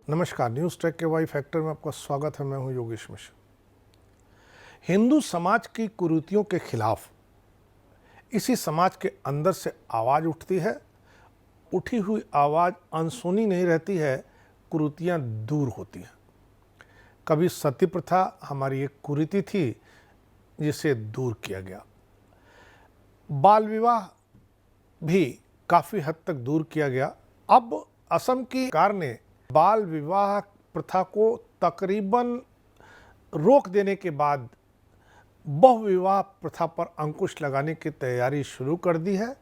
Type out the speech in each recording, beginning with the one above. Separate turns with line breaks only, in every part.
नमस्कार, news track के Y factor में आपका स्वागत है। मैं हूं योगेश मिश्र। हिंदू समाज की कुरीतियों के खिलाफ इसी समाज के अंदर से आवाज़ उठती है। उठी हुई आवाज़ अनसुनी नहीं रहती है, कुरीतियाँ दूर होती हैं। कभी सती प्रथा हमारी एक कुरीति थी जिसे दूर किया गया। बाल विवाह भी काफ़ी हद तक दूर किया गया। अब असम की सरकार ने बाल विवाह प्रथा को तकरीबन रोक देने के बाद बहुविवाह प्रथा पर अंकुश लगाने की तैयारी शुरू कर दी है।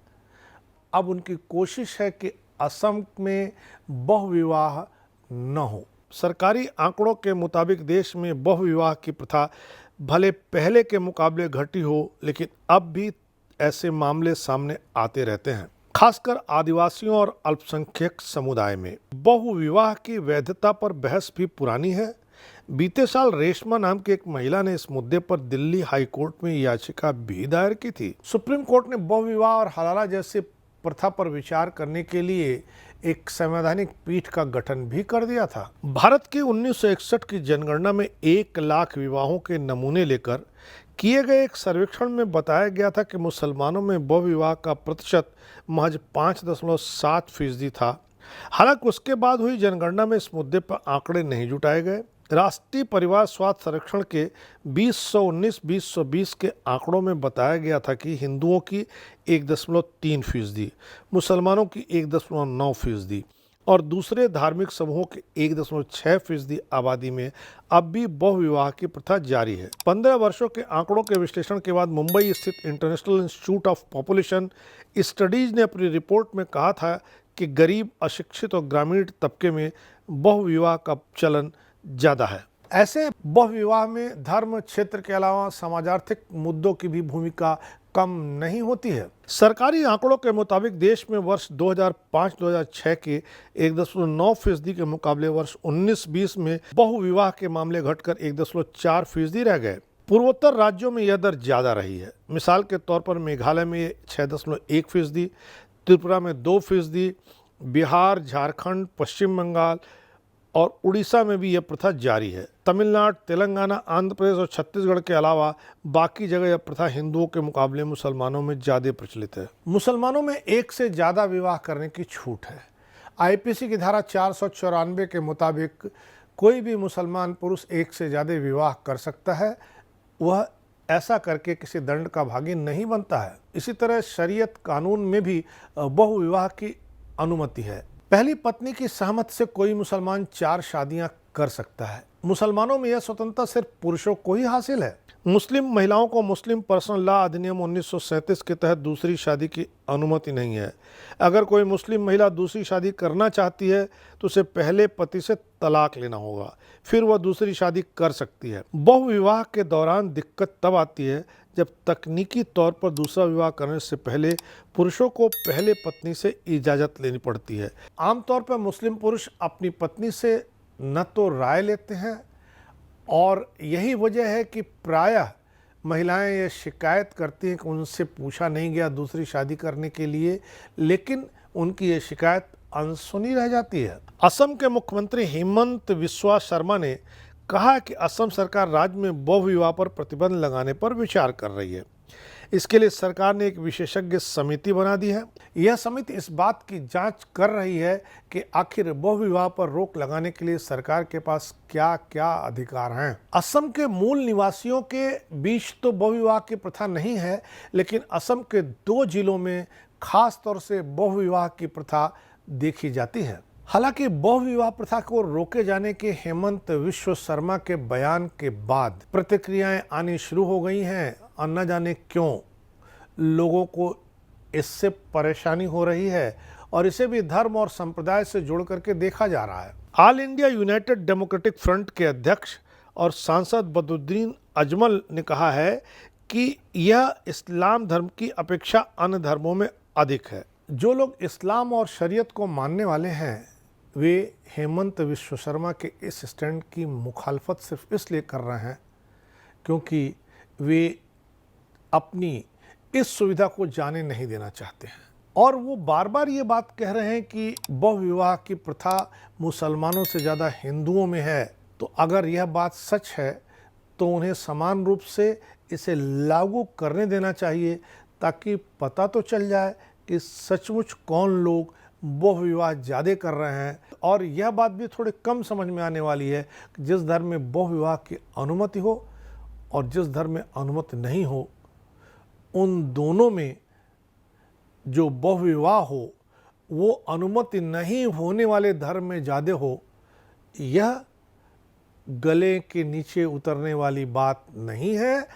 अब उनकी कोशिश है कि असम में बहुविवाह न हो। सरकारी आंकड़ों के मुताबिक देश में बहुविवाह की प्रथा भले पहले के मुकाबले घटी हो, लेकिन अब भी ऐसे मामले सामने आते रहते हैं। खासकर आदिवासियों और अल्पसंख्यक समुदाय में बहुविवाह की वैधता पर बहस भी पुरानी है। बीते साल रेशमा नाम की एक महिला ने इस मुद्दे पर दिल्ली हाई कोर्ट में याचिका भी दायर की थी। सुप्रीम कोर्ट ने बहुविवाह और हलाला जैसी प्रथा पर विचार करने के लिए एक संवैधानिक पीठ का गठन भी कर दिया था। भारत की 1961 की जनगणना में 1 लाख विवाहों के नमूने लेकर किए गए एक सर्वेक्षण में बताया गया था कि मुसलमानों में बहुविवाह का प्रतिशत महज 5.7% था। हालांकि उसके बाद हुई जनगणना में इस मुद्दे पर आंकड़े नहीं जुटाए गए। राष्ट्रीय परिवार स्वास्थ्य सर्वेक्षण के 2019-2020 के आंकड़ों में बताया गया था कि हिंदुओं की 1.3%, मुसलमानों की 1.9% और दूसरे धार्मिक समूहों के 1.6% आबादी में अब भी बहुविवाह की प्रथा जारी है। 15 वर्षों के आंकड़ों के विश्लेषण के बाद मुंबई स्थित international institute of population studies ने अपनी रिपोर्ट में कहा था कि गरीब, अशिक्षित और ग्रामीण तबके में बहुविवाह का चलन ज़्यादा है। ऐसे बहुविवाह में धर्म, क्षेत्र के अलावा समाजार्थिक मुद्दों की भी भूमिका कम नहीं होती है। सरकारी आंकड़ों के मुताबिक देश में वर्ष 2005-2006 के 1.9% के मुकाबले वर्ष 19-20 में बहुविवाह के मामले घटकर 1.4% रह गए। पूर्वोत्तर राज्यों में यह दर ज़्यादा रही है। मिसाल के तौर पर मेघालय में 6.1%, त्रिपुरा में 2%, बिहार, झारखंड, पश्चिम बंगाल और उड़ीसा में भी यह प्रथा जारी है। तमिलनाडु, तेलंगाना, आंध्र प्रदेश और छत्तीसगढ़ के अलावा बाकी जगह यह प्रथा हिंदुओं के मुकाबले मुसलमानों में ज़्यादा प्रचलित है। मुसलमानों में एक से ज़्यादा विवाह करने की छूट है। आईपीसी की धारा 494 के मुताबिक कोई भी मुसलमान पुरुष एक से ज़्यादा विवाह कर सकता है। वह ऐसा करके किसी दंड का भागी नहीं बनता है। इसी तरह शरीयत कानून में भी बहुविवाह की अनुमति है। पहली पत्नी की सहमति से कोई मुसलमान 4 शादियां कर सकता है। मुसलमानों में यह स्वतंत्रता सिर्फ पुरुषों को ही हासिल है। मुस्लिम महिलाओं को मुस्लिम पर्सनल लॉ अधिनियम 1937 के तहत दूसरी शादी की अनुमति नहीं है। अगर कोई मुस्लिम महिला दूसरी शादी करना चाहती है तो उसे पहले पति से तलाक लेना होगा, फिर वह दूसरी शादी कर सकती है। बहुविवाह के दौरान दिक्कत तब आती है जब तकनीकी तौर पर दूसरा विवाह करने से पहले पुरुषों को पहले पत्नी से इजाज़त लेनी पड़ती है। आमतौर पर मुस्लिम पुरुष अपनी पत्नी से न तो राय लेते हैं और यही वजह है कि प्रायः महिलाएं ये शिकायत करती हैं कि उनसे पूछा नहीं गया दूसरी शादी करने के लिए, लेकिन उनकी ये शिकायत अनसुनी रह जाती है। असम के मुख्यमंत्री हेमंत बिस्वा शर्मा ने कहा कि असम सरकार राज्य में बहुविवाह पर प्रतिबंध लगाने पर विचार कर रही है। इसके लिए सरकार ने एक विशेषज्ञ समिति बना दी है। यह समिति इस बात की जांच कर रही है कि आखिर बहुविवाह पर रोक लगाने के लिए सरकार के पास क्या क्या अधिकार हैं। असम के मूल निवासियों के बीच तो बहुविवाह की प्रथा नहीं है, लेकिन असम के 2 जिलों में खास तौर से बहुविवाह की प्रथा देखी जाती है। हालांकि बहुविवाह प्रथा को रोके जाने के हेमंत बिस्वा शर्मा के बयान के बाद प्रतिक्रियाएं आनी शुरू हो गई हैं और न जाने क्यों लोगों को इससे परेशानी हो रही है और इसे भी धर्म और संप्रदाय से जोड़ करके देखा जा रहा है। All India United democratic front के अध्यक्ष और सांसद बदरुद्दीन अजमल ने कहा है कि यह इस्लाम धर्म की अपेक्षा अन्य धर्मों में अधिक है। जो लोग इस्लाम और शरीयत को मानने वाले हैं वे हेमंत बिस्वा शर्मा के इस स्टैंड की मुखालफत सिर्फ इसलिए कर रहे हैं क्योंकि वे अपनी इस सुविधा को जाने नहीं देना चाहते हैं। और वो बार बार ये बात कह रहे हैं कि बहुविवाह की प्रथा मुसलमानों से ज़्यादा हिंदुओं में है। तो अगर यह बात सच है तो उन्हें समान रूप से इसे लागू करने देना चाहिए, ताकि पता तो चल जाए कि सचमुच कौन लोग बहुविवाह ज़्यादा कर रहे हैं। और यह बात भी थोड़ी कम समझ में आने वाली है कि जिस धर्म में बहुविवाह की अनुमति हो और जिस धर्म में अनुमति नहीं हो, उन दोनों में जो बहुविवाह हो वो अनुमति नहीं होने वाले धर्म में ज़्यादा हो, यह गले के नीचे उतरने वाली बात नहीं है।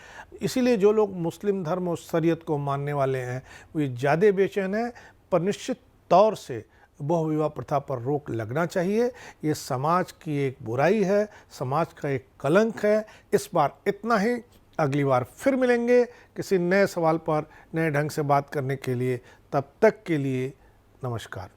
इसीलिए जो लोग मुस्लिम धर्म और शरीयत को मानने वाले हैं वे ज़्यादा बेचैन हैं। पर निश्चित तौर से बहुविवाह प्रथा पर रोक लगना चाहिए। ये समाज की एक बुराई है, समाज का एक कलंक है। इस बार इतना ही। अगली बार फिर मिलेंगे किसी नए सवाल पर नए ढंग से बात करने के लिए। तब तक के लिए नमस्कार।